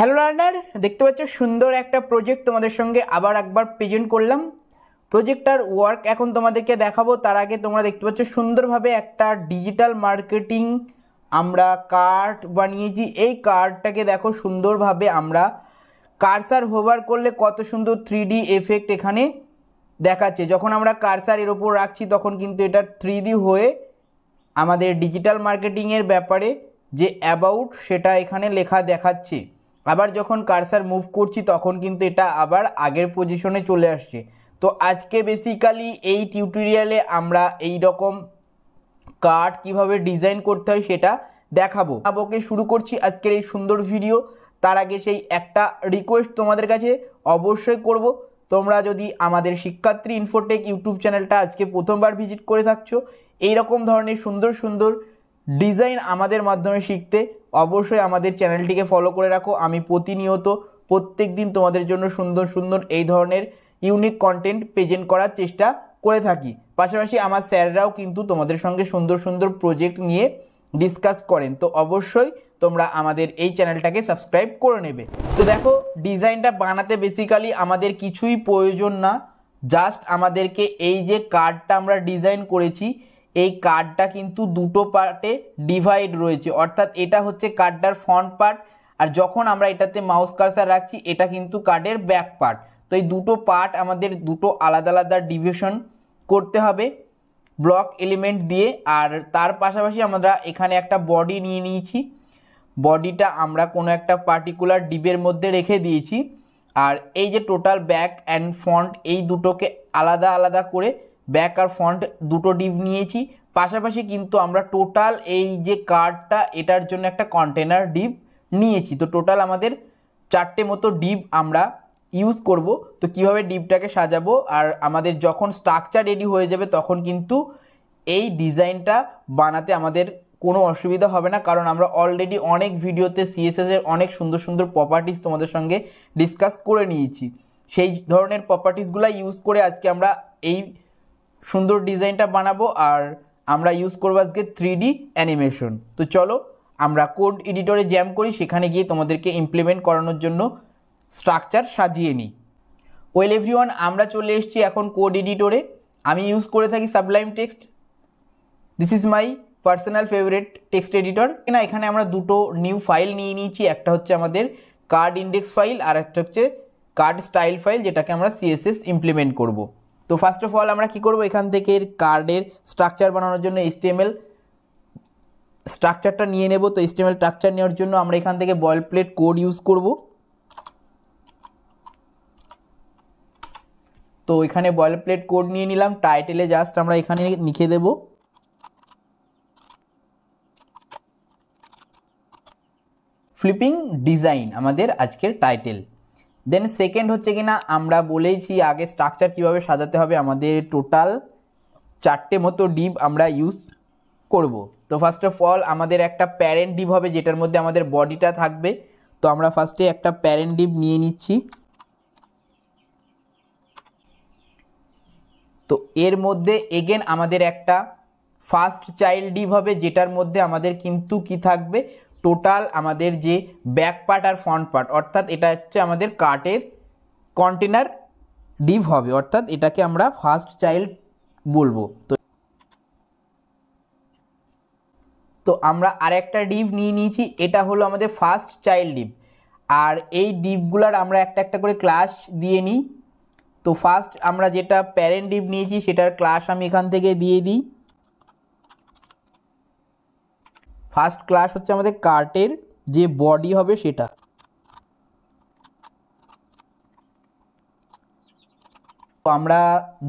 Hello learner, দেখতে পাচ্ছ সুন্দর একটা প্রজেক্ট তোমাদের সঙ্গে আবার একবার প্রেজেন্ট করলাম। প্রজেক্টটার ওয়ার্ক এখন তোমাদেরকে দেখাবো। তার আগে তোমরা দেখতে পাচ্ছ সুন্দরভাবে একটা ডিজিটাল মার্কেটিং আমরা কার্ড বানিয়েছি। এই কার্ডটাকে দেখো সুন্দরভাবে আমরা কার্সার হোভার করলে কত সুন্দর 3D এফেক্ট এখানে দেখাচ্ছে। যখন আমরা কার্সার এর ওপর রাখছি তখন কিন্তু এটা 3D হয়ে আমাদের ডিজিটাল মার্কেটিংয়ের ব্যাপারে যে অ্যাবাউট সেটা এখানে লেখা দেখাচ্ছে। আবার যখন কার্সার মুভ করছি তখন কিন্তু এটা আবার আগের পজিশনে চলে আসছে। তো আজকে বেসিক্যালি এই টিউটোরিয়ালে আমরা এই রকম কার্ড কিভাবে ডিজাইন করতে হয় সেটা দেখাবো। ওকে, শুরু করছি আজকের এই সুন্দর ভিডিও। তার আগে সেই একটা রিকোয়েস্ট তোমাদের কাছে অবশ্যই করব, তোমরা যদি আমাদের শিক্ষার্থী ইনফোটেক ইউটিউব চ্যানেলটা আজকে প্রথমবার ভিজিট করে থাকছো, এই রকম ধরনের সুন্দর সুন্দর ডিজাইন আমাদের মাধ্যমে শিখতে অবশ্যই আমাদের চ্যানেলটিকে ফলো করে রাখো। আমি প্রতিনিয়ত প্রত্যেক দিন তোমাদের জন্য সুন্দর সুন্দর এই ধরনের ইউনিক কন্টেন্ট প্রেজেন্ট করার চেষ্টা করে থাকি। পাশাপাশি আমার স্যাররাও কিন্তু তোমাদের সঙ্গে সুন্দর সুন্দর প্রজেক্ট নিয়ে ডিসকাস করেন। তো অবশ্যই তোমরা আমাদের এই চ্যানেলটাকে সাবস্ক্রাইব করে নেবে। তো দেখো, ডিজাইনটা বানাতে বেসিক্যালি আমাদের কিছুই প্রয়োজন না, জাস্ট আমাদেরকে এই যে কার্ডটা আমরা ডিজাইন করেছি এই কার্ডটা কিন্তু দুটো পার্টে ডিভাইড রয়েছে। অর্থাৎ এটা হচ্ছে কার্ডটার ফ্রন্ট পার্ট, আর যখন আমরা এটাতে মাউস কার্সার রাখছি এটা কিন্তু কার্ডের ব্যাক পার্ট। তো এই দুটো পার্ট আমাদের দুটো আলাদা আলাদা ডিভিশন করতে হবে ব্লক এলিমেন্ট দিয়ে। আর তার পাশাপাশি আমরা এখানে একটা বডি নিয়ে নিয়েছি। বডিটা আমরা কোনো একটা পার্টিকুলার ডিবের মধ্যে রেখে দিয়েছি। আর এই যে টোটাল ব্যাক অ্যান্ড ফ্রন্ট এই দুটোকে আলাদা আলাদা করে ব্যাক আর ফ্রন্ট দুটো ডিভ নিয়েছি। পাশাপাশি কিন্তু আমরা টোটাল এই যে কার্ডটা এটার জন্য একটা কন্টেনার ডিভ নিয়েছি। তো টোটাল আমাদের 4টে মতো ডিভ আমরা ইউজ করব। তো কিভাবে ডিভটাকে সাজাবো আর আমাদের যখন স্ট্রাকচার রেডি হয়ে যাবে তখন কিন্তু এই ডিজাইনটা বানাতে আমাদের কোনো অসুবিধা হবে না, কারণ আমরা অলরেডি অনেক ভিডিওতে সিএসএসের অনেক সুন্দর সুন্দর প্রপার্টিস তোমাদের সঙ্গে ডিসকাস করে নিয়েছি। সেই ধরনের প্রপার্টিসগুলো ইউজ করে আজকে আমরা এই সুন্দর ডিজাইনটা বানাবো। আর আমরা ইউজ করবো আজকে 3D অ্যানিমেশন। তো চলো আমরা কোড এডিটরে জ্যাম করি, সেখানে গিয়ে তোমাদেরকে ইমপ্লিমেন্ট করানোর জন্য স্ট্রাকচার সাজিয়ে নিই। ওয়েল এভরিওয়ান, আমরা চলে এসেছি এখন কোড এডিটরে। আমি ইউজ করে থাকি Sublime text. This is my personal favourite text editor. না, এখানে আমরা দুটো নিউ ফাইল নিয়ে নিয়েছি। একটা হচ্ছে আমাদের কার্ড ইন্ডেক্স ফাইল আর একটা হচ্ছে কার্ড স্টাইল ফাইল, যেটাকে আমরা সিএসএস ইমপ্লিমেন্ট করব। তো ফার্স্ট অফ অল আমরা কি করব, এখান থেকে কার্ডের স্ট্রাকচার বানানোর জন্য HTML স্ট্রাকচারটা নিয়ে নেব। তো HTML স্ট্রাকচার নেওয়ার জন্য আমরা এখান থেকে বয়েল প্লেট কোড ইউজ করব। তো এখানে বয়েল প্লেট কোড নিয়ে নিলাম। টাইটেলে জাস্ট আমরা এখানে লিখে দেব ফ্লিপিং ডিজাইন, আমাদের আজকের টাইটেল। দেন সেকেন্ড হচ্ছে কিনা আমরা বলেইছি আগে স্ট্রাকচার কিভাবে সাজাতে হবে। আমাদের টোটাল 4টে মতো ডিভ আমরা ইউজ করব। তো ফার্স্ট অফ অল আমাদের একটা প্যারেন্ট ডিভ হবে যেটার মধ্যে আমাদের বডিটা থাকবে। তো আমরা ফার্স্টে একটা প্যারেন্ট ডিভ নিয়ে নিচ্ছি। তো এর মধ্যে এগেন আমাদের একটা ফার্স্ট চাইল্ড ডিভ হবে যেটার মধ্যে আমাদের কিন্তু কি থাকবে, টোটাল আমাদের যে ব্যাক পার্ট আর ফ্রন্ট পার্ট, অর্থাৎ এটা হচ্ছে আমাদের কার্টের কন্টেনার ডিভ হবে, অর্থাৎ এটাকে আমরা ফার্স্ট চাইল্ড বলবো। তো আমরা আরেকটা ডিভ নিয়ে নিয়েছি, এটা হলো আমাদের ফার্স্ট চাইল্ড ডিভ। আর এই ডিভগুলার আমরা একটা একটা করে ক্লাস দিয়ে নিই। তো ফার্স্ট আমরা যেটা প্যারেন্ট ডিভ নিয়েছি সেটার ক্লাস আমি এখান থেকে দিয়ে দিই। ফার্স্ট ক্লাস হচ্ছে আমাদের কার্টের যে বডি হবে সেটা। তো আমরা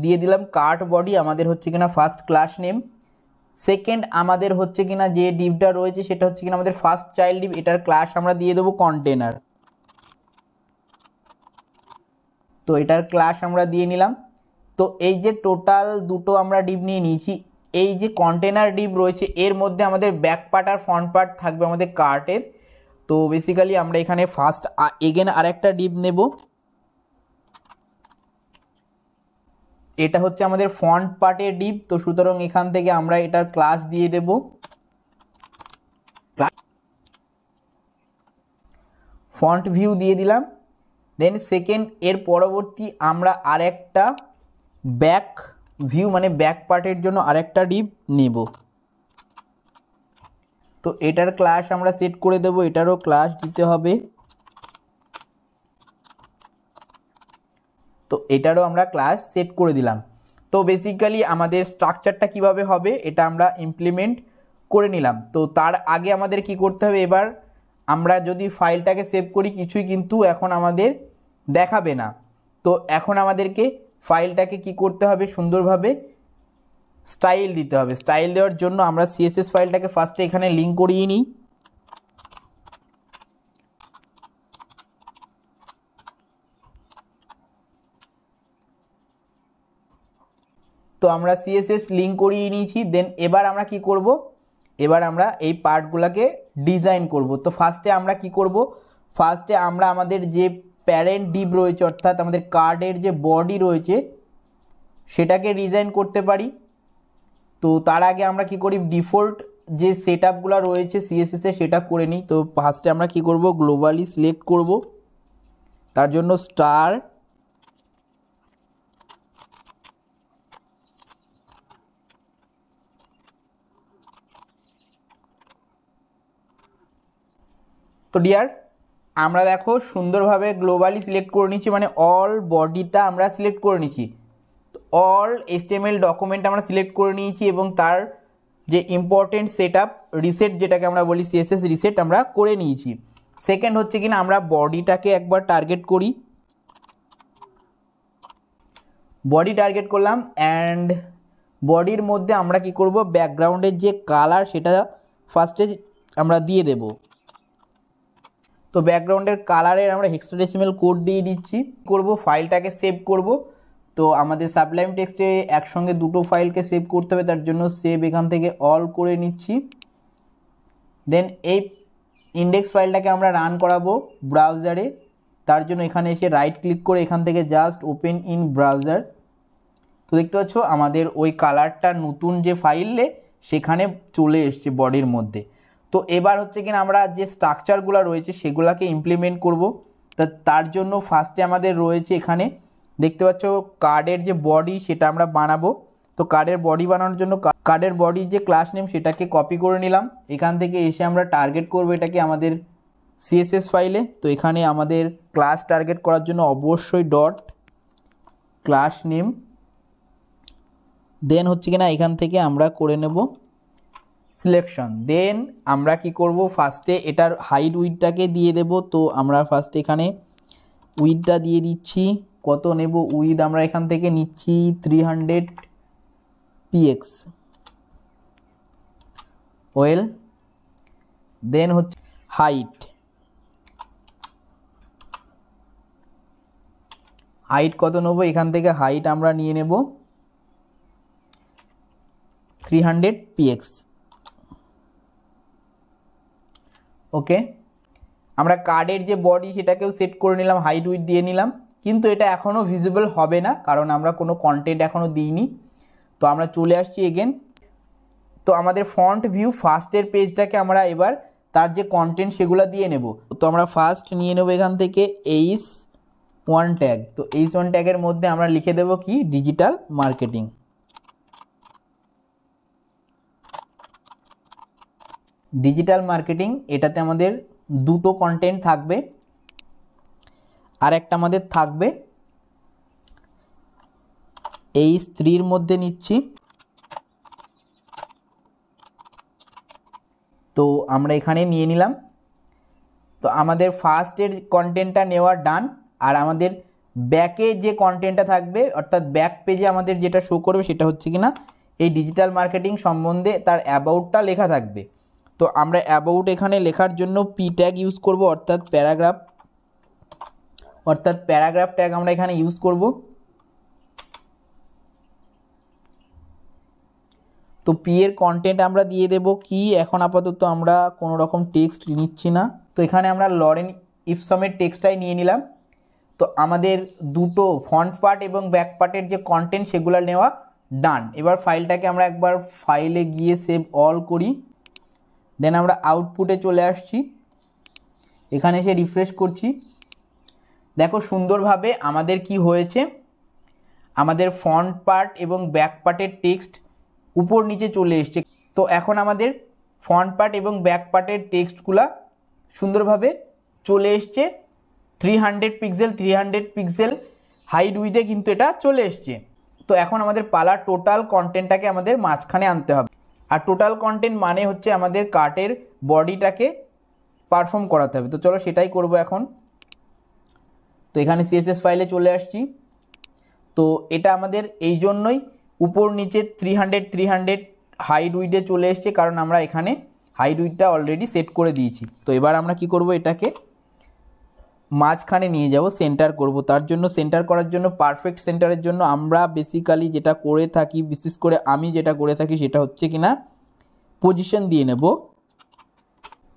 দিয়ে দিলাম কার্ট বডি, আমাদের হচ্ছে কিনা ফার্স্ট ক্লাস নেম। সেকেন্ড আমাদের হচ্ছে কিনা যে ডিভটা রয়েছে সেটা হচ্ছে কিনা আমাদের ফার্স্ট চাইল্ড ডিভ, এটার ক্লাস আমরা দিয়ে দেবো কন্টেনার। তো এটার ক্লাস আমরা দিয়ে নিলাম। তো এই যে টোটাল দুটো আমরা ডিভ নিয়ে নিয়েছি, এই যে কন্টেনার ডিভ রয়েছে এর মধ্যে আমাদের ব্যাক পার্ট আর ফ্রন্ট পার্ট থাকবে আমাদের কার্টের। তো বেসিক্যালি আমরা এখানে ফার্স্ট এগেন আরেকটা ডিভ নেব। এটা হচ্ছে আমাদের ফ্রন্ট পার্টের ডিভ। তো সুতরাং এখান থেকে আমরা এটার ক্লাস দিয়ে দেব ফন্ট ভিউ দিয়ে দিলাম। দেন সেকেন্ড এর পরবর্তী আমরা আরেকটা ব্যাক ভিউ মানে ব্যাক পার্টের জন্য আরেকটা ডিভ নেব। তো এটার ক্লাস আমরা সেট করে দেব, এটারও ক্লাস দিতে হবে। তো এটারও আমরা ক্লাস সেট করে দিলাম। তো বেসিক্যালি আমাদের স্ট্রাকচারটা কিভাবে হবে এটা আমরা ইমপ্লিমেন্ট করে নিলাম। তো তার আগে আমাদের কি করতে হবে, এবার আমরা যদি ফাইলটাকে সেভ করি কিছুই কিন্তু এখন আমাদের দেখাবে না। তো এখন আমাদেরকে ফাইলটাকে কি করতে হবে, সুন্দরভাবে স্টাইল দিতে হবে। স্টাইল দেওয়ার জন্য আমরা সিএসএস ফাইলটাকে ফার্স্টে এখানে লিঙ্ক করিয়ে নিই। তো আমরা সিএসএস লিঙ্ক করিয়ে নিয়েছি। দেন এবার আমরা কি করব, এবার আমরা এই পার্টগুলোকে ডিজাইন করব। তো ফার্স্টে আমরা কি করব, ফার্স্টে আমরা আমাদের যে প্যারেন্ট ডিভ রয়েছে অর্থাৎ আমাদের কার্ডের যে বডি রয়েছে সেটাকে ডিজাইন করতে পারি। তো তার আগে আমরা কি করি, ডিফল্ট যে সেটআপগুলো রয়েছে সিএসএস এ সেটা করে নিই। তো ফার্স্টে আমরা কি করব, গ্লোবালি সিলেক্ট করব, তার জন্য স্টার, তো ডিয়ার আমরা দেখো সুন্দরভাবে গ্লোবালি সিলেক্ট করে নিচ্ছি, মানে অল বডিটা আমরা সিলেক্ট করে নিচ্ছি। অল HTML ডকুমেন্ট আমরা সিলেক্ট করে নিয়েছি এবং তার যে ইম্পর্টেন্ট সেটআপ রিসেট যেটাকে আমরা বলি সিএসএস রিসেট আমরা করে নিয়েছি। সেকেন্ড হচ্ছে কিনা আমরা বডিটাকে একবার টার্গেট করি, বডি টার্গেট করলাম অ্যান্ড বডির মধ্যে আমরা কি করব, ব্যাকগ্রাউন্ডের যে কালার সেটা ফার্স্টে আমরা দিয়ে দেব। তো ব্যাকগ্রাউন্ডের কালারের আমরা হেক্সাডেসিমাল কোড দিয়ে দিচ্ছি। করব ফাইলটাকে সেভ করব। তো আমাদের সাবলাইম টেক্সটে একসঙ্গে দুটো ফাইলকে সেভ করতে হবে, তার জন্য সেভ এখান থেকে অল করে নিচ্ছি। দেন এই ইন্ডেক্স ফাইলটাকে আমরা রান করাবো ব্রাউজারে, তার জন্য এখানে এসে রাইট ক্লিক করে এখান থেকে জাস্ট ওপেন ইন ব্রাউজার। তো দেখতে পাচ্ছ আমাদের ওই কালারটা নতুন যে ফাইলে সেখানে চলে এসছে বডির মধ্যে। তো এবার হচ্ছে কিনা আমরা যে স্ট্রাকচারগুলো রয়েছে সেগুলোকে ইমপ্লিমেন্ট করব। তার জন্য ফার্স্টে আমাদের রয়েছে এখানে দেখতে পাচ্ছ কার্ডের যে বডি সেটা আমরা বানাবো। তো কার্ডের বডি বানানোর জন্য কার্ডের বডির যে ক্লাস নেম সেটাকে কপি করে নিলাম। এখান থেকে এসে আমরা টার্গেট করব এটাকে আমাদের সিএসএস ফাইলে। তো এখানে আমাদের ক্লাস টার্গেট করার জন্য অবশ্যই ডট ক্লাস নেম, দেন হচ্ছে কিনা এখান থেকে আমরা করে নেব সিলেকশন। দেন আমরা কি করব, ফার্স্টে এটার হাইট উইডটাকে দিয়ে দেব। তো আমরা ফার্স্টে এখানে উইডটা দিয়ে দিচ্ছি, কত নেব উইড আমরা এখান থেকে নিচ্ছি 300 px ওয়েল। দেন হচ্ছে হাইট, হাইট কত নেব, এখান থেকে হাইট আমরা নিয়ে নেব 300 px। ওকে, আমরা কার্ডের যে বডি সেটাকেও সেট করে নিলাম, হাইট উইডথ দিয়ে নিলাম, কিন্তু এটা এখনও ভিজিবল হবে না কারণ আমরা কোনো কন্টেন্ট এখনও দিইনি। তো আমরা চলে আসছি এগেন। তো আমাদের ফন্ট ভিউ ফার্স্টের পেজটাকে আমরা এবার তার যে কন্টেন্ট সেগুলো দিয়ে নেব। তো আমরা ফার্স্ট নিয়ে নেব এখান থেকে H1 ট্যাগ। তো H1 ট্যাগের মধ্যে আমরা লিখে দেব কি, ডিজিটাল মার্কেটিং। ডিজিটাল মার্কেটিং এটাতে আমাদের দুটো কন্টেন্ট থাকবে, আর একটা আমাদের থাকবে H3 মধ্যে নিচ্ছি। তো আমরা এখানে নিয়ে নিলাম। তো আমাদের ফার্স্টের কন্টেন্টটা নেওয়া ডান, আর আমাদের ব্যাকে যে কন্টেন্টটা থাকবে অর্থাৎ ব্যাক পেজে আমাদের যেটা শো করবে সেটা হচ্ছে কিনা এই ডিজিটাল মার্কেটিং সম্বন্ধে তার অ্যাবাউটটা লেখা থাকবে। তো আমরা অ্যাবাউট এখানে লেখার জন্য পি ট্যাগ ইউজ করব, অর্থাৎ প্যারাগ্রাফ ট্যাগ আমরা এখানে ইউজ করব। তো পি এর কন্টেন্ট আমরা দিয়ে দেব কি, এখন আপাতত আমরা কোনো রকম টেক্সট নিচ্ছি না। তো এখানে আমরা লরেন ইফসমের টেক্সটটাই নিয়ে নিলাম। তো আমাদের দুটো ফ্রন্ট পার্ট এবং ব্যাক পার্টের যে কন্টেন্ট সেগুলো নেওয়া ডান। এবার ফাইলটাকে আমরা একবার ফাইলে গিয়ে সেভ অল করি। দেন আমরা আউটপুটে চলে আসছি। এখানে এসে রিফ্রেশ করছি, দেখো সুন্দরভাবে আমাদের কি হয়েছে, আমাদের ফ্রন্ট পার্ট এবং ব্যাক পার্টের টেক্সট উপর নিচে চলে এসছে। তো এখন আমাদের ফ্রন্ট পার্ট এবং ব্যাক পার্টের টেক্সটগুলা সুন্দরভাবে চলে এসছে 300 পিক্সেল হাইট উইথে কিন্তু এটা চলে এসছে। তো এখন আমাদের পালা টোটাল কন্টেন্টটাকে আমাদের মাঝখানে আনতে হবে। আর টোটাল কন্টেন্ট মানে হচ্ছে আমাদের কার্টের বডিটাকে পারফর্ম করাতে হবে। তো চলো সেটাই করব এখন। তো এখানে সিএসএস ফাইলে চলে আসছি। তো এটা আমাদের এই জন্যই উপর নিচে 300 হাইট উইথে চলে এসছে, কারণ আমরা এখানে হাইট উইথটা অলরেডি সেট করে দিয়েছি। তো এবার আমরা কি করব, এটাকে মাঝখানে নিয়ে যাব, সেন্টার করব। তার জন্য সেন্টার করার জন্য পারফেক্ট সেন্টারের জন্য আমরা বেসিক্যালি যেটা করে থাকি, বিশেষ করে আমি যেটা করে থাকি সেটা হচ্ছে কিনা পজিশন দিয়ে নেব।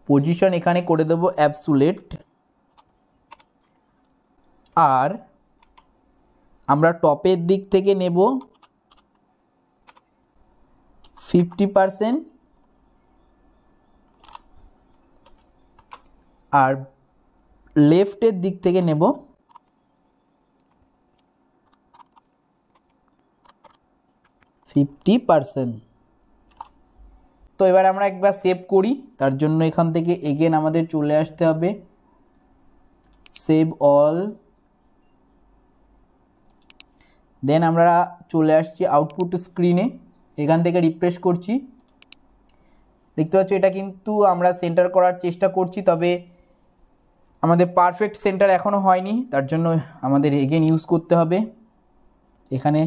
পজিশন এখানে করে দেব অ্যাবসুলেট, আর আমরা টপের দিক থেকে নেব 50%, আর লেফটের দিক থেকে নেব 50%। তো এবার আমরা একবার সেভ করি। তার জন্য এখান থেকে এগেন আমাদের চলে আসতে হবে সেভ অল, দেন আমরা চলে আসছি আউটপুট স্ক্রিনে। এখান থেকে রিফ্রেশ করছি, দেখতে পাচ্ছ এটা কিন্তু আমরা সেন্টার করার চেষ্টা করছি, তবে আমাদের পারফেক্ট সেন্টার এখনও হয়নি। তার জন্য আমাদের এগেন ইউজ করতে হবে, এখানে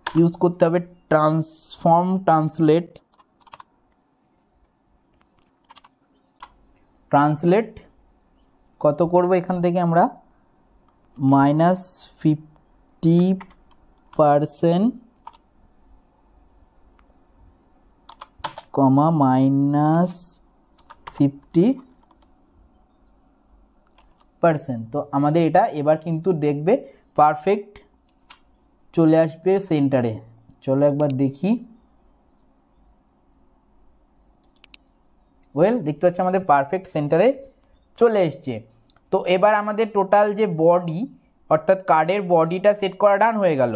ইউজ করতে হবে ট্রান্সফর্ম ট্রান্সলেট। কত করব এখান থেকে আমরা -50%, -50%। তো আমাদের এটা এবার কিন্তু দেখবে পারফেক্ট চলে আসবে সেন্টারে। চলো একবার দেখি, ওয়েল দেখতে পাচ্ছি আমাদের পারফেক্ট সেন্টারে চলে এসছে। তো এবার আমাদের টোটাল যে বডি অর্থাৎ কার্ডের বডিটা সেট করা ডান হয়ে গেল।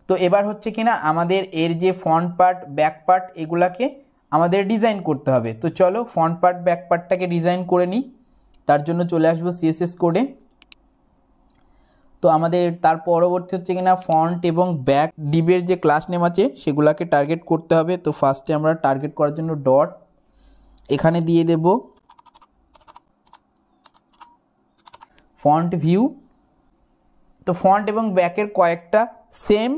তো এবার হচ্ছে কিনা আমাদের এর যে ফ্রন্ট পার্ট ব্যাক পার্ট এগুলাকে আমাদের ডিজাইন করতে হবে। তো চলো ফ্রন্ট পার্ট ব্যাক পার্টটাকে ডিজাইন করে নিই। তার জন্য চলে আসবো সিএসএস কোডে। তো আমাদের তার পরবর্তী হচ্ছে কিনা ফ্রন্ট এবং ব্যাক ডিবের যে ক্লাস নেম আছে সেগুলাকে টার্গেট করতে হবে। তো ফার্স্টে আমরা টার্গেট করার জন্য ডট এখানে দিয়ে দেব ফন্ট ভিউ। তো ফন্ট এবং ব্যাকের কয়েকটা সেম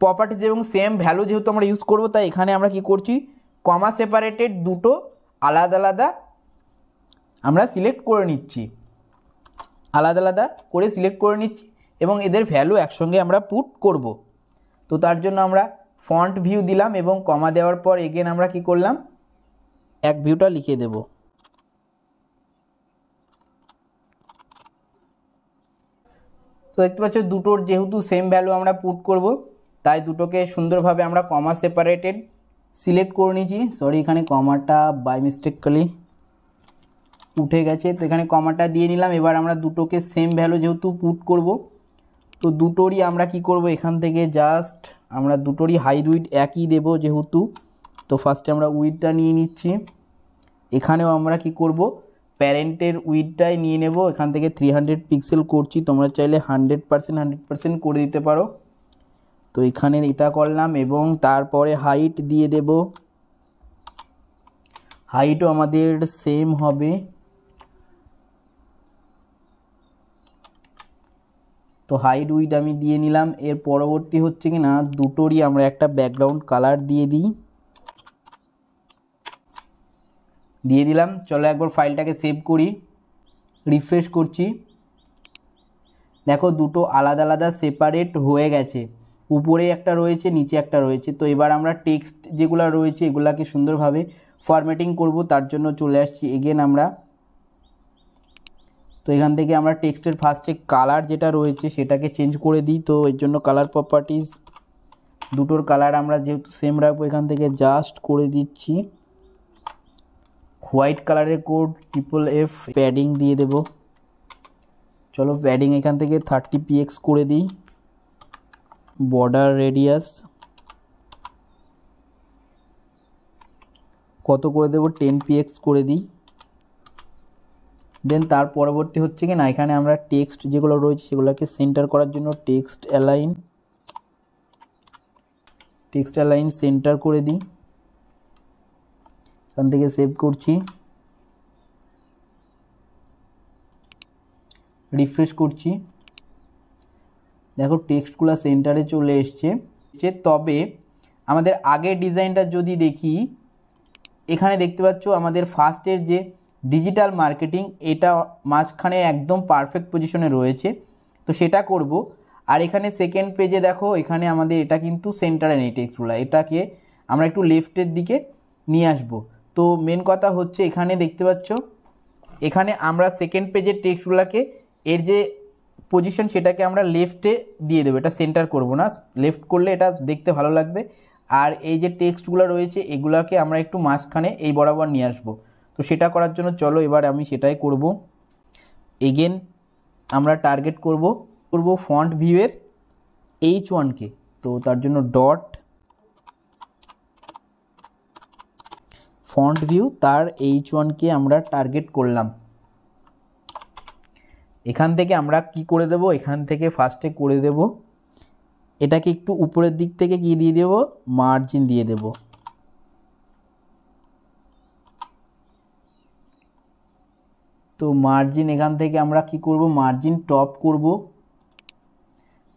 প্রপার্টিজ এবং সেম ভ্যালু যেহেতু আমরা ইউজ করব, তাই এখানে আমরা কি করছি, কমা সেপারেটেড দুটো আলাদা আলাদা আমরা সিলেক্ট করে নিচ্ছি, আলাদা আলাদা করে সিলেক্ট করে নিচ্ছি এবং এদের ভ্যালু একসঙ্গে আমরা পুট করব। তো তার জন্য আমরা ফন্ট ভিউ দিলাম এবং কমা দেওয়ার পর এগেন আমরা কি করলাম, এক ভিউটা লিখে দেব। তো দেখতে পাচ্ছ দুটোর যেহেতু সেম ভ্যালু আমরা পুট করব, তাই দুটোকে সুন্দরভাবে আমরা কমা সেপারেটেড সিলেক্ট করে নিয়েছি। সরি, এখানে কমাটা বাই মিস্টেকলি উঠে গেছে, তো এখানে কমাটা দিয়ে নিলাম। এবার আমরা দুটোকে সেম ভ্যালু যেহেতু পুট করব, তো দুটোরই আমরা কি করব, এখান থেকে জাস্ট আমরা দুটোরই হাইট উইথ একই দেব যেহেতু। তো ফার্স্টে আমরা উইথটা নিয়ে নিচ্ছি, এখানেও আমরা কি করব, প্যারেন্টের উইথটাই নিয়ে নেব। এখান থেকে 300 পিক্সেল করছি, তোমরা চাইলে 100% করে দিতে পারো। তো এখানে এটা করলাম এবং তারপরে হাইট দিয়ে দেব, হাইটও আমাদের সেম হবে। তো হাইট উইথ আমি দিয়ে নিলাম। এর পরবর্তী হচ্ছে কি না, দুটোরই আমরা একটা ব্যাকগ্রাউন্ড কালার দিয়ে দিলাম। চলো একবার ফাইলটাকে সেভ করি, রিফ্রেশ করছি, দেখো দুটো আলাদা আলাদা সেপারেট হয়ে গেছে, উপরে একটা রয়েছে নিচে একটা রয়েছে। তো এবার আমরা টেক্সট যেগুলো রয়েছে এগুলাকে সুন্দরভাবে ফরম্যাটিং করব। তার জন্য চলে আসছি এগেন আমরা, তো এখান থেকে আমরা টেক্সটের ফার্স্টে কালার যেটা রয়েছে সেটাকে চেঞ্জ করে দিই। তো এর জন্য কালার প্রপার্টিজ, দুটোর কালার আমরা যেহেতু সেম রাখবো এখান থেকে জাস্ট করে দিচ্ছি হোয়াইট কালারের কোড FFF প্যাডিং দিয়ে দেব। চলো প্যাডিং এখান থেকে 30px করে দিই। বর্ডার রেডিয়াস কত করে দেব, 10px করে দিই। দেন তার পরবর্তী হচ্ছে কি না, এখানে আমরা টেক্সট যেগুলো রয়েছে সেগুলোকে সেন্টার করার জন্য টেক্সট অ্যালাইন সেন্টার করে দিই। এখান থেকে সেভ করছি, রিফ্রেশ করছি। দেখো টেক্সটগুলো সেন্টারে চলে এসছে। তবে আমাদের আগের ডিজাইনটা যদি দেখি, এখানে দেখতে পাচ্ছ আমাদের ফার্স্টের যে ডিজিটাল মার্কেটিং এটা মাঝখানে একদম পারফেক্ট পজিশনে রয়েছে, তো সেটা করব। আর এখানে সেকেন্ড পেজে দেখো এখানে আমাদের এটা কিন্তু সেন্টারে নেই টেক্সটগুলো, এটাকে আমরা একটু লেফটের দিকে নিয়ে আসব। তো মেন কথা হচ্ছে এখানে দেখতে পাচ্ছ এখানে আমরা সেকেন্ড পেজের টেক্সটগুলোকে এর যে পজিশন সেটাকে আমরা লেফটে দিয়ে দেবো, এটা সেন্টার করব না, লেফট করলে এটা দেখতে ভালো লাগবে। আর এই যে টেক্সটগুলো রয়েছে এগুলোকে আমরা একটু মাঝখানে এই বরাবর নিয়ে আসবো। তো সেটা করার জন্য চলো এবার আমি সেটাই করব। এগেন আমরা টার্গেট করব ফন্ট ভিউয়ের H1কে। তো তার জন্য ডট ফন্ট ভিউ, তার H1কে আমরা টার্গেট করলাম। এখান থেকে আমরা কি করে দেব, এখান থেকে ফার্স্টে করে দেব এটাকে একটু উপরের দিক থেকে কি দিয়ে দেব, মার্জিন দিয়ে দেব। তো মার্জিন এখান থেকে আমরা কি করব, মার্জিন টপ করব।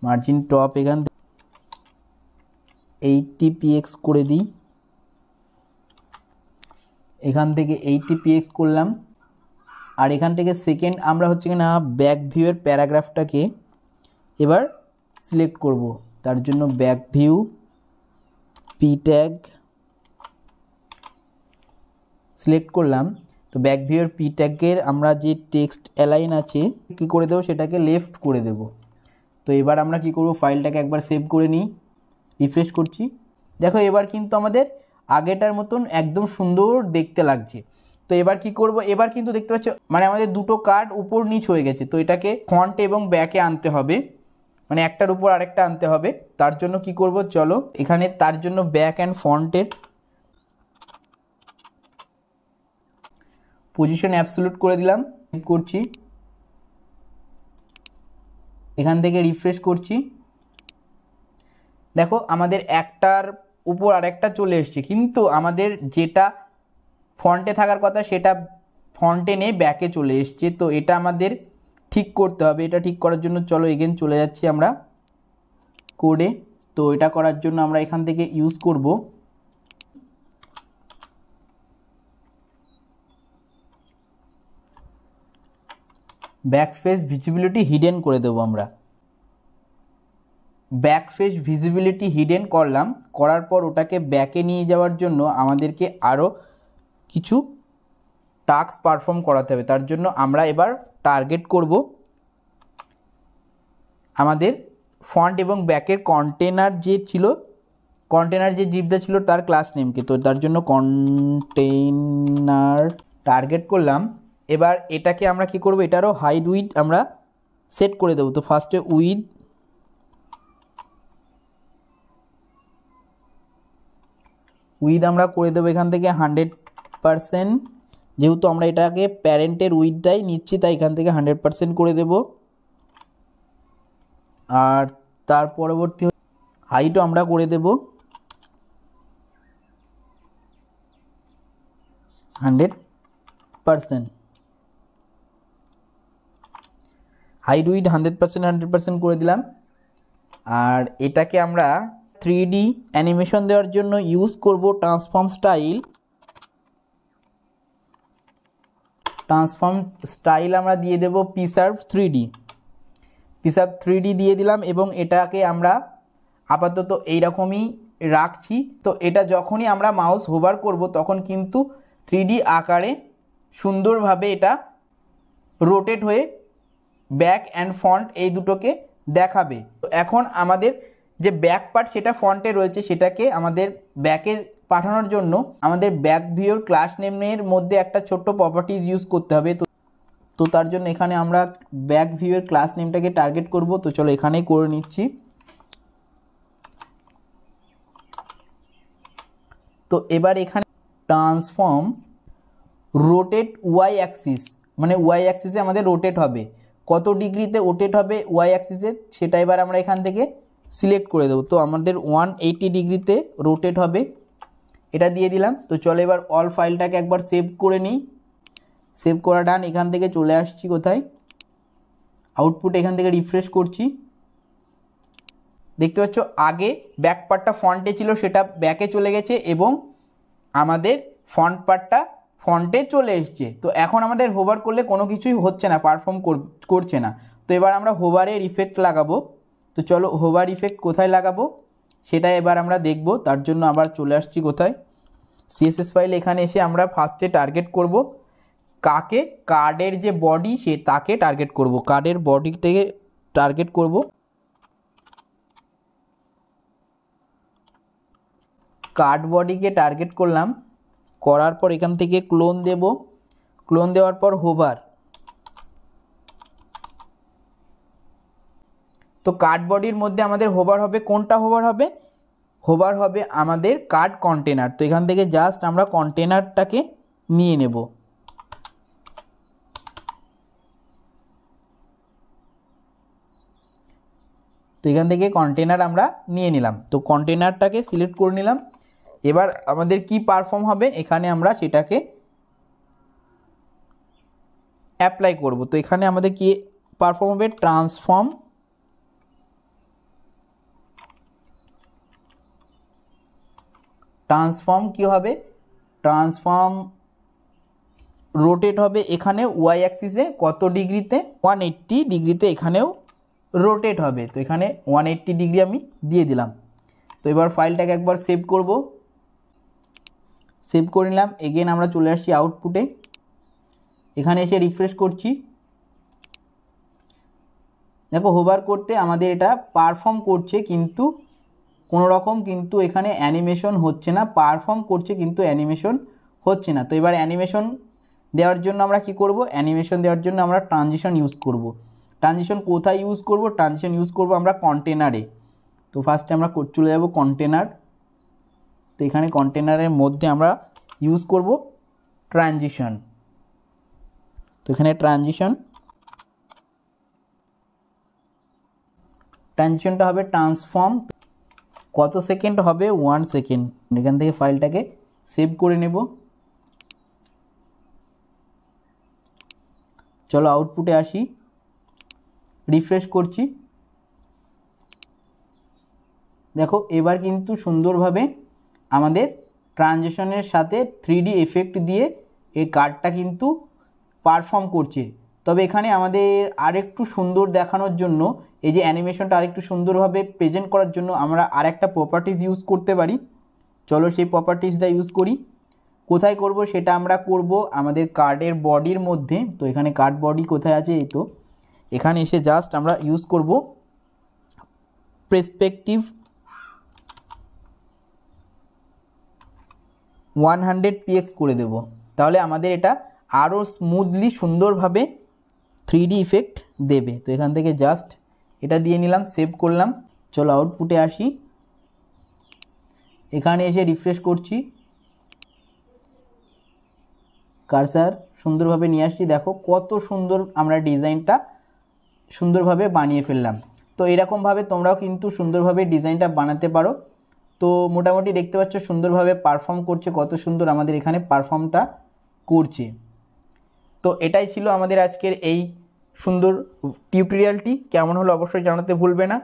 মার্জিন টপ এখান থেকে 80px করে দিই। এখান থেকে 80px করলাম। আর এখান থেকে সেকেন্ড আমরা হচ্ছে কি না ব্যাক ভিউয়ের প্যারাগ্রাফটাকে এবার সিলেক্ট করব। তার জন্য back view P tag select করলাম। তো ব্যাক ভিউয়ের পি ট্যাগের আমরা যে টেক্সট অ্যালাইন আছে কি করে দেবো, সেটাকে লেফট করে দেব। তো এবার আমরা কি করব, ফাইলটাকে একবার সেভ করে নিই, রিফ্রেশ করছি। দেখো এবার কিন্তু আমাদের আগেটার মতন একদম সুন্দর দেখতে লাগছে। তো এবার কি করব, এবার কিন্তু দেখতে পাচ্ছ মানে আমাদের দুটো কার্ড উপর নিচ হয়ে গেছে। তো এটাকে ফ্রন্ট এবং ব্যাকে আনতে হবে, মানে একটার উপর আরেকটা আনতে হবে। তার জন্য কি করব, চলো এখানে তার জন্য ব্যাক অ্যান্ড ফ্রন্টের পজিশন অ্যাবসলিউট করে দিলাম, করছি। এখান থেকে রিফ্রেশ করছি। দেখো আমাদের একটার উপর আরেকটা চলে এসছে, কিন্তু আমাদের যেটা ফন্টে থাকার কথা সেটা ফন্টে নেই, ব্যাকে চলে এসছে। তো এটা আমাদের ঠিক করতে হবে। এটা ঠিক করার জন্য চলো এগেন চলে যাচ্ছি আমরা কোডে। তো এটা করার জন্য আমরা এখান থেকে ইউজ করব ব্যাকফেস ভিজিবিলিটি হিডেন করে দেবো আমরা। ব্যাকফেস ভিজিবিলিটি হিডেন করলাম, করার পর ওটাকে ব্যাকে নিয়ে যাওয়ার জন্য আমাদেরকে আরও কিছু টাস্ক পারফর্ম করাতে হবে। তার জন্য আমরা এবার টার্গেট করব আমাদের ফন্ট এবং ব্যাকের কন্টেনার যে ছিল, কন্টেনার যে জিপটা ছিল তার ক্লাস নেমকে। তো তার জন্য কন্টেনার টার্গেট করলাম। এবার এটাকে আমরা কি করব, এটারও হাইড উইথ আমরা সেট করে দেবো। তো ফার্স্টে উইথ আমরা করে দেবো এখান থেকে 100%, যেহেতু আমরা এটাকে প্যারেন্টের উইথটাই নিচ্ছি তাই এখান থেকে 100% করে দেব। আর তার পরবর্তী হাইটও আমরা করে দেব 100%। হাইট উইথ 100% করে দিলাম। আর এটাকে আমরা 3D অ্যানিমেশন দেওয়ার জন্য ইউজ করব ট্রান্সফর্ম স্টাইল আমরা দিয়ে দেব পিসার্ভ 3D দিয়ে দিলাম। এবং এটাকে আমরা আপাতত এইরকমই রাখছি। তো এটা যখনই আমরা মাউস হোভার করব তখন কিন্তু 3D আকারে সুন্দরভাবে এটা রোটেট হয়ে ব্যাক অ্যান্ড ফ্রন্ট এই দুটোকে দেখাবে। তো এখন আমাদের যে ব্যাক পার্ট সেটা ফ্রন্টে রয়েছে, সেটাকে আমাদের ব্যাকে পাঠানোর জন্য আমাদের ব্যাক ভিউর ক্লাস নেমের মধ্যে একটা ছোট্ট প্রপার্টিজ ইউজ করতে হবে। তো তার জন্য এখানে আমরা ব্যাক ভিউয়ের ক্লাস নেমটাকে টার্গেট করব। তো চলো এখানেই করে নিচ্ছি। তো এবার এখানে ট্রান্সফর্ম রোটেট ওয়াই অ্যাক্সিস, মানে ওয়াই অ্যাক্সিসে আমাদের রোটেট হবে, কত ডিগ্রিতে রোটেট হবে ওয়াই অ্যাক্সিসে সেটা এবার আমরা এখান থেকে সিলেক্ট করে দেবো। তো আমাদের 180 ডিগ্রিতে রোটেট হবে, এটা দিয়ে দিলাম। তো চলো এবার অল ফাইলটাকে একবার সেভ করে নিই। সেভ করা ডান। এখান থেকে চলে আসছি কোথায়, আউটপুট এখান থেকে রিফ্রেশ করছি। দেখতে পাচ্ছ আগে ব্যাক পার্টটা ফ্রন্টে ছিল, সেটা ব্যাকে চলে গেছে এবং আমাদের ফ্রন্ট পার্টটা ফ্রন্টে চলে এসছে। তো এখন আমাদের হোভার করলে কোনো কিছুই হচ্ছে না, পারফর্ম করছে না। তো এবার আমরা হোভারের ইফেক্ট লাগাবো। তো চলো হোভার ইফেক্ট কোথায় লাগাবো সেটা এবার আমরা দেখব। তার জন্য আবার চলে আসছি কোথায়, সিএসএস ফাইল। এখানে এসে আমরা ফার্স্টে টার্গেট করব কাকে, কার্ডের যে বডি সে তাকে টার্গেট করব, কার্ডের বডিটাকে টার্গেট করব। কার্ড বডিকে টার্গেট করলাম, করার পর এখান থেকে ক্লোন দেব, ক্লোন দেওয়ার পর হোভার। তো কার্ড বডির মধ্যে আমাদের হোভার হবে, কোনটা হোভার হবে, হোভার হবে আমাদের কার্ড কন্টেনার। তো এখান থেকে জাস্ট আমরা কন্টেনারটাকে নিয়ে নেব। তো এখান থেকে কন্টেনার আমরা নিয়ে নিলাম। তো কন্টেনারটাকে সিলেক্ট করে নিলাম। এবার আমাদের কি পারফর্ম হবে এখানে আমরা সেটাকে অ্যাপ্লাই করব। তো এখানে আমাদের কি পারফর্ম হবে, ট্রান্সফর্ম কি হবে, ট্রান্সফর্ম রোটেট হবে এখানে ওয়াই অ্যাক্সিসে কত ডিগ্রিতে, 180 ডিগ্রিতে এখানেও রোটেট হবে। তো এখানে 180 ডিগ্রি আমি দিয়ে দিলাম। তো এবার ফাইলটাকে একবার সেভ করব, সেভ করে নিলাম। এগেন আমরা চলে আসছি আউটপুটে, এখানে এসে রিফ্রেশ করছি। দেখো হোভার করতে আমাদের এটা পারফর্ম করছে কিন্তু কোনো রকম কিন্তু এখানে অ্যানিমেশন হচ্ছে না, পারফর্ম করছে কিন্তু অ্যানিমেশন হচ্ছে না। তো এবার অ্যানিমেশন দেওয়ার জন্য আমরা কি করব, অ্যানিমেশন দেওয়ার জন্য আমরা ট্রানজিশন ইউজ করব। ট্রানজিশন কোথায় ইউজ করব, ট্রানজিশন ইউজ করব আমরা কন্টেনারে। তো ফার্স্টে আমরা চলে যাব কন্টেনার। তো এখানে কন্টেনারের মধ্যে আমরা ইউজ করব ট্রানজিশন। তো এখানে ট্রানজিশনটা হবে ট্রান্সফর্ম, কত সেকেন্ড হবে, 1 সেকেন্ড। এখান থেকে ফাইলটাকে সেভ করে নেব। চলো আউটপুটে আসি, রিফ্রেশ করছি। দেখো এবার কিন্তু সুন্দরভাবে আমাদের ট্রানজিশনের সাথে 3D এফেক্ট দিয়ে এই কার্ডটা কিন্তু পারফর্ম করছে। তবে এখানে আমাদের আরেকটু সুন্দর দেখানোর জন্য, এই যে অ্যানিমেশনটা আরেকটু সুন্দরভাবে প্রেজেন্ট করার জন্য আমরা আরেকটা প্রপার্টিজ ইউজ করতে পারি। চলো সেই প্রপার্টিজটা ইউজ করি। কোথায় করব সেটা আমরা করব আমাদের কার্ডের বডির মধ্যে। তো এখানে কার্ড বডি কোথায় আছে, এই তো এখানে এসে জাস্ট আমরা ইউজ করব পার্সপেক্টিভ 100px করে দেব, তাহলে আমাদের এটা আরও স্মুথলি সুন্দরভাবে 3D ইফেক্ট দেবে। তো এখান থেকে জাস্ট এটা দিয়ে নিলাম, সেভ করলাম। চলো আউটপুটে আসি, এখানে এসে রিফ্রেশ করছি, কার্সার সুন্দরভাবে নিয়ে আসছি। দেখো কত সুন্দর আমরা ডিজাইনটা সুন্দরভাবে বানিয়ে ফেললাম। তো এরকমভাবে তোমরাও কিন্তু সুন্দরভাবে ডিজাইনটা বানাতে পারো। তো মোটামুটি দেখতে পাচ্ছ সুন্দরভাবে পারফর্ম করছে, কত সুন্দর আমাদের এখানে পারফর্মটা করছে। তো এটাই ছিল আমাদের আজকের এই সুন্দর টিউটোরিয়ালটি। কেমন হলো অবশ্যই জানাতে ভুলবে না।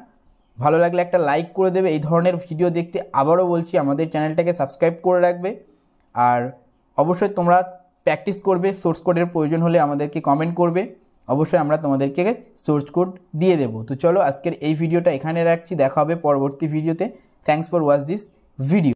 ভালো লাগলে একটা লাইক করে দেবে। এই ধরনের ভিডিও দেখতে আবারও বলছি আমাদের চ্যানেলটাকে সাবস্ক্রাইব করে রাখবে। আর অবশ্যই তোমরা প্র্যাকটিস করবে, সোর্স কোডের প্রয়োজন হলে আমাদেরকে কমেন্ট করবে, অবশ্যই আমরা তোমাদেরকে সোর্স কোড দিয়ে দেবো। তো চলো আজকের এই ভিডিওটা এখানে রাখছি, দেখা হবে পরবর্তী ভিডিওতে। Thanks for watch this video.